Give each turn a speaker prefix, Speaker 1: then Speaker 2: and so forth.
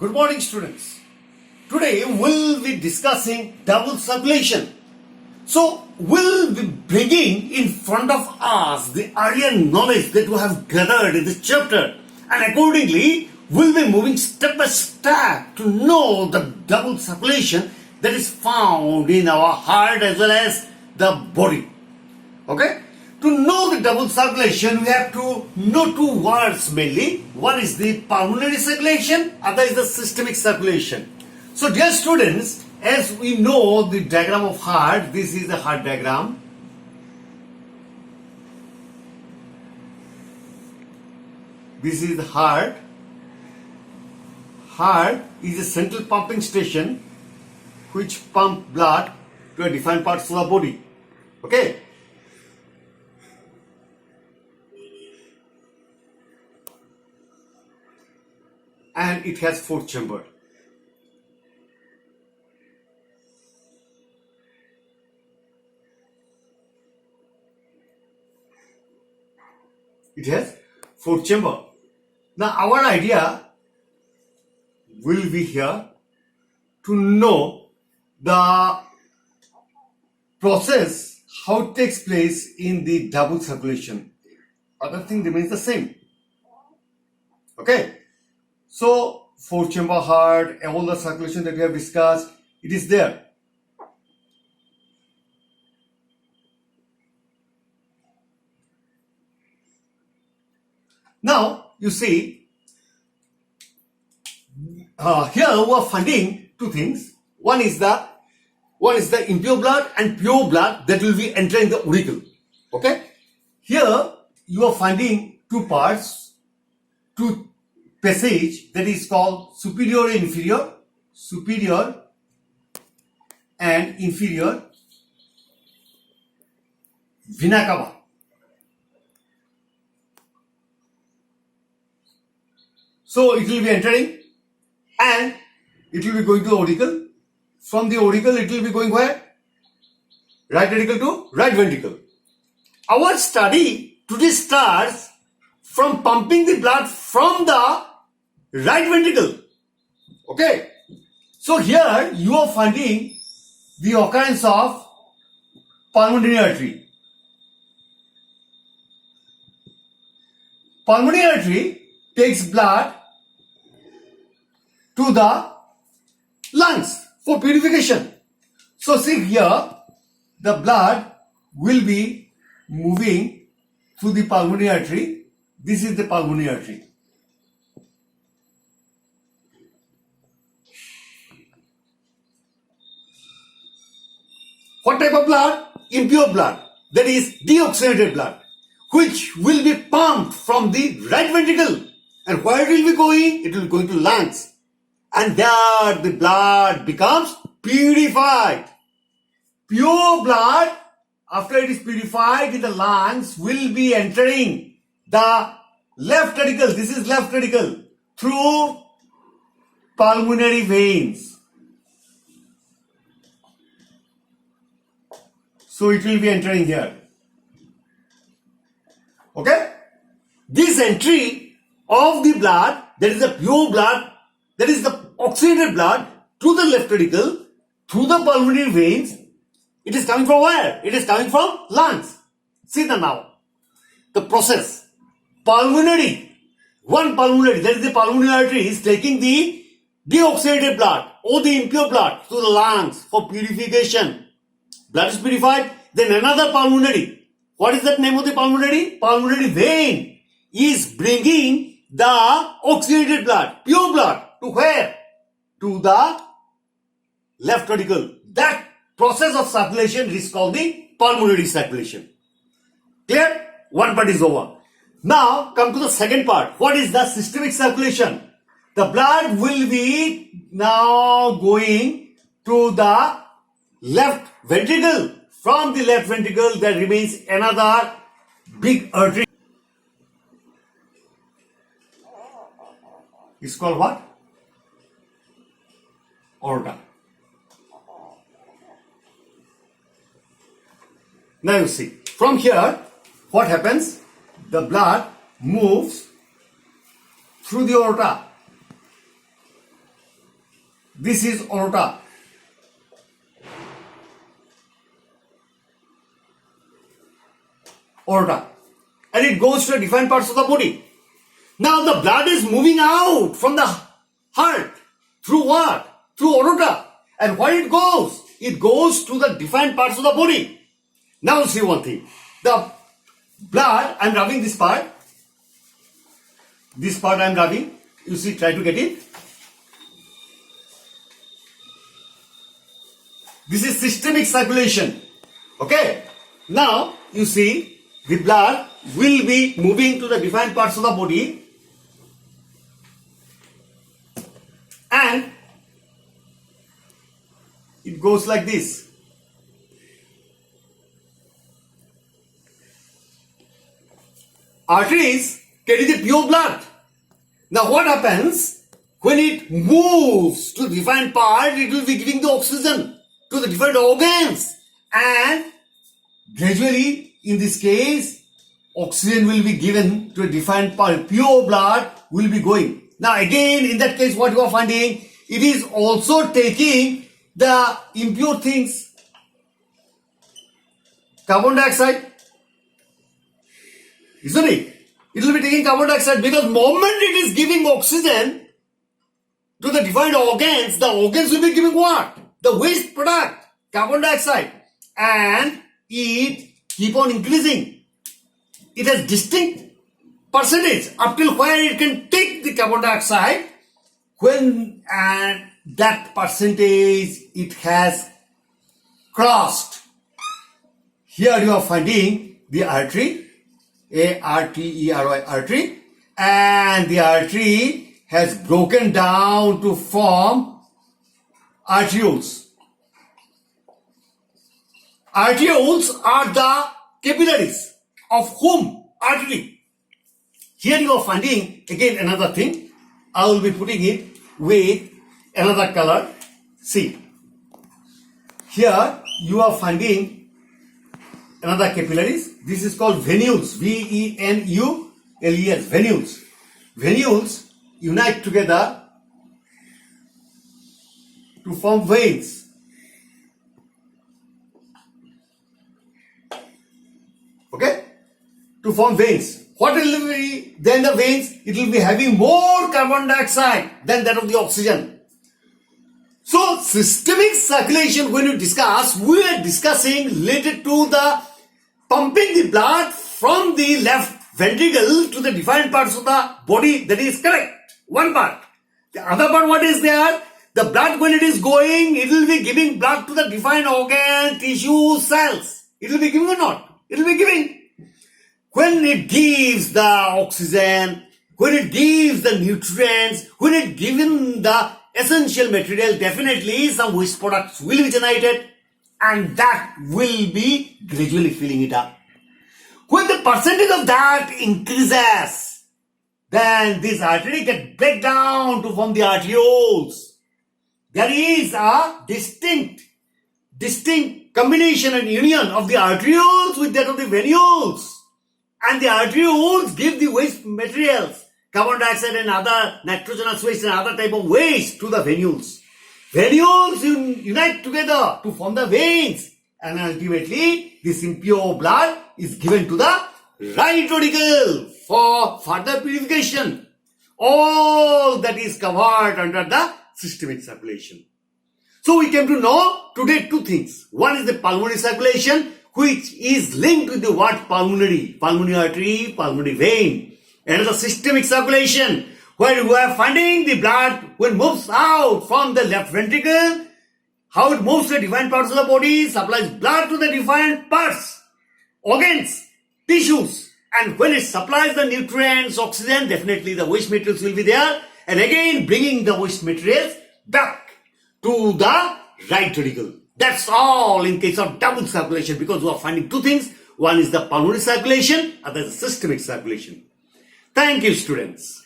Speaker 1: Good morning, students. Today we'll be discussing double circulation. So we'll be bringing in front of us the earlier knowledge that we have gathered in this chapter, and accordingly we'll be moving step by step to know the double circulation that is found in our heart as well as the body. Okay? To know the double circulation, we have to know two words mainly. One is the pulmonary circulation, other is the systemic circulation. So dear students, as we know the diagram of heart, this is the heart diagram. This is the heart. Heart is a central pumping station which pumps blood to a defined parts of the body. Okay? And it has four chambers. It has four chambers. Now our idea will be here to know the process, how it takes place in the double circulation. Other thing remains the same. Okay? So, four chamber heart, all the circulation that we have discussed, it is there. Now, you see, here we are finding two things. One is the impure blood and pure blood that will be entering the auricle. Okay? Here, you are finding two parts, two passage that is called superior and inferior vena cava. So it will be entering and it will be going to the auricle. From the auricle it will be going where? Right ventricle to right ventricle. Our study today starts from pumping the blood from the right ventricle. Okay. So here you are finding the occurrence of pulmonary artery. Pulmonary artery takes blood to the lungs for purification. So see here, the blood will be moving through the pulmonary artery. This is the pulmonary artery. What type of blood? Impure blood. That is deoxygenated blood, which will be pumped from the right ventricle. And where it will be going? It will be going to lungs. And there the blood becomes purified. Pure blood, after it is purified in the lungs, will be entering the left ventricle. This is left ventricle through pulmonary veins. So it will be entering here. Okay? This entry of the blood, that is the pure blood, that is the oxygenated blood to the left ventricle through the pulmonary veins, it is coming from where? It is coming from lungs. See the now. The process. Pulmonary. One pulmonary, that is the pulmonary artery, is taking the deoxygenated blood or the impure blood to the lungs for purification. Blood is purified, then another pulmonary. What is that name of the pulmonary? Pulmonary vein is bringing the oxygenated blood, pure blood, to where? To the left ventricle. That process of circulation is called the pulmonary circulation. Clear? One part is over. Now come to the second part. What is the systemic circulation? The blood will be now going to the left ventricle. From the left ventricle there remains another big artery. It's called what? Aorta. Now you see, from here what happens? The blood moves through the aorta This is aorta. Aorta. And it goes to different parts of the body. Now the blood is moving out from the heart. Through what? Through aorta. And where it goes? It goes to the different parts of the body. Now see one thing. The blood, I'm rubbing this part. This part I'm rubbing. You see, try to get it. This is systemic circulation. Okay. Now, you see, the blood will be moving to the different parts of the body. And it goes like this. Arteries carry the pure blood. Now what happens? When it moves to different part, it will be giving the oxygen to the different organs. And gradually, in this case, oxygen will be given to a different part. Pure blood will be going. Now again, in that case, what you are finding? It is also taking the impure things. Carbon dioxide. Isn't it? It will be taking carbon dioxide because moment it is giving oxygen to the different organs, the organs will be giving what? The waste product, carbon dioxide. And it keep on increasing. It has distinct percentage up till where it can take the carbon dioxide when and that percentage it has crossed. Here you are finding the artery, A-R-T-E-R-Y, artery, and the artery has broken down to form arterioles. Arterioles are the capillaries of whom? Artery. Here you are finding again another thing. I will be putting it with another color. See. Here you are finding another capillaries. This is called venules. V-E-N-U-L-E-S. Venules. Venules unite together to form veins. Okay? To form veins. What will be then the veins? It will be having more carbon dioxide than that of the oxygen. So, systemic circulation, when you discuss, we are discussing related to the pumping the blood from the left ventricle to the different parts of the body. That is correct. One part. The other part, what is there? The blood, when it is going, it will be giving blood to the different organ, tissue, cells. It will be giving or not? It will be giving. When it gives the oxygen, when it gives the nutrients, when it given the essential material, definitely some waste products will be generated and that will be gradually filling it up. When the percentage of that increases, then this artery can break down to form the arterioles. There is a distinct combination and union of the arterioles with that of the venules. And the arterioles give the waste materials, carbon dioxide and other nitrogenous waste and other type of waste to the venules. Venules unite together to form the veins. And ultimately, this impure blood is given to the right ventricle for further purification. All that is covered under the systemic circulation. So we came to know today two things. One is the pulmonary circulation, which is linked with the word pulmonary artery, pulmonary vein. Another systemic circulation, where we are finding the blood when it moves out from the left ventricle, how it moves to different parts of the body, supplies blood to the different parts, organs, tissues, and when it supplies the nutrients, oxygen, definitely the waste materials will be there, and again bringing the waste materials back to the right ventricle. That's all in case of double circulation, because we are finding two things. One is the pulmonary circulation, other is the systemic circulation. Thank you, students.